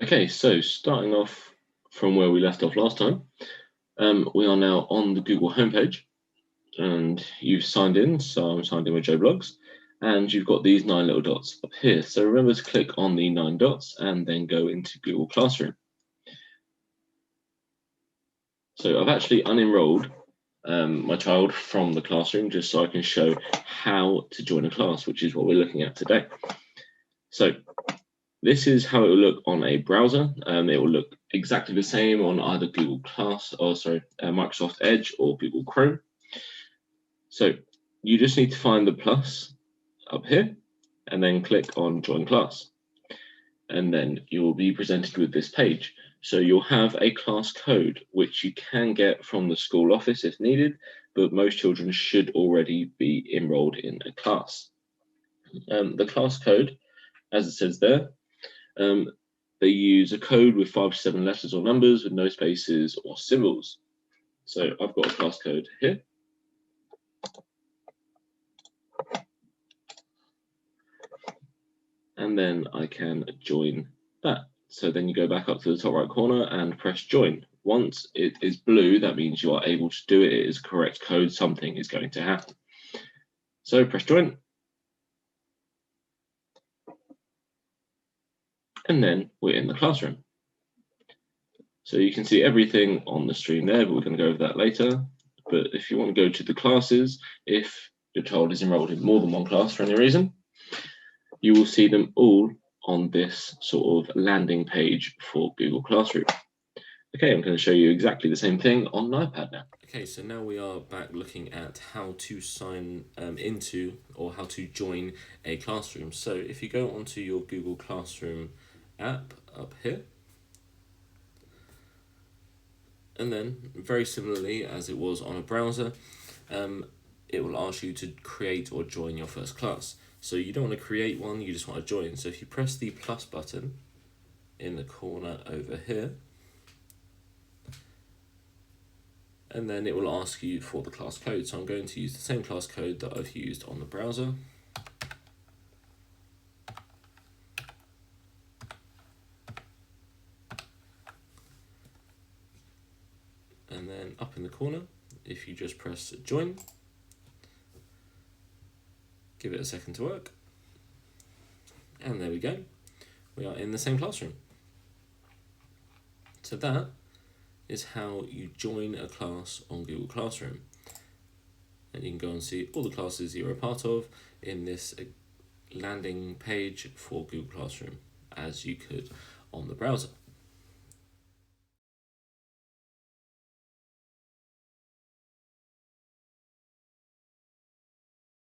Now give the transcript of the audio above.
Okay, so starting off from where we left off last time, we are now on the Google homepage, and you've signed in. So I'm signed in with Joe Blogs, and you've got these 9 little dots up here. So remember to click on the 9 dots and then go into Google Classroom. So I've actually unenrolled my child from the classroom just so I can show how to join a class, which is what we're looking at today. So this is how it will look on a browser. It will look exactly the same on either Google Microsoft Edge or Google Chrome. So you just need to find the plus up here and then click on Join Class. And then you will be presented with this page. So you'll have a class code, which you can get from the school office if needed, but most children should already be enrolled in a class. The class code, as it says there, they use a code with 5 to 7 letters or numbers with no spaces or symbols. So I've got a class code here. And then I can join that. So then you go back up to the top right corner and press join. Once it is blue, that means you are able to do it. It is correct code. Something is going to happen. So press join. And then we're in the classroom. So you can see everything on the screen there, but we're going to go over that later. But if you want to go to the classes, if your child is enrolled in more than one class for any reason, you will see them all on this sort of landing page for Google Classroom. Okay, I'm going to show you exactly the same thing on an iPad now. Okay, so now we are back looking at how to sign into or how to join a classroom. So if you go onto your Google Classroom app up here, and then very similarly as it was on a browser, it will ask you to create or join your first class. So you don't want to create one, you just want to join. So if you press the plus button in the corner over here, and then it will ask you for the class code. So I'm going to use the same class code that I've used on the browser. And then up in the corner, if you just press join, give it a second to work, and there we go. We are in the same classroom. So that is how you join a class on Google Classroom. And you can go and see all the classes you're a part of in this landing page for Google Classroom, as you could on the browser.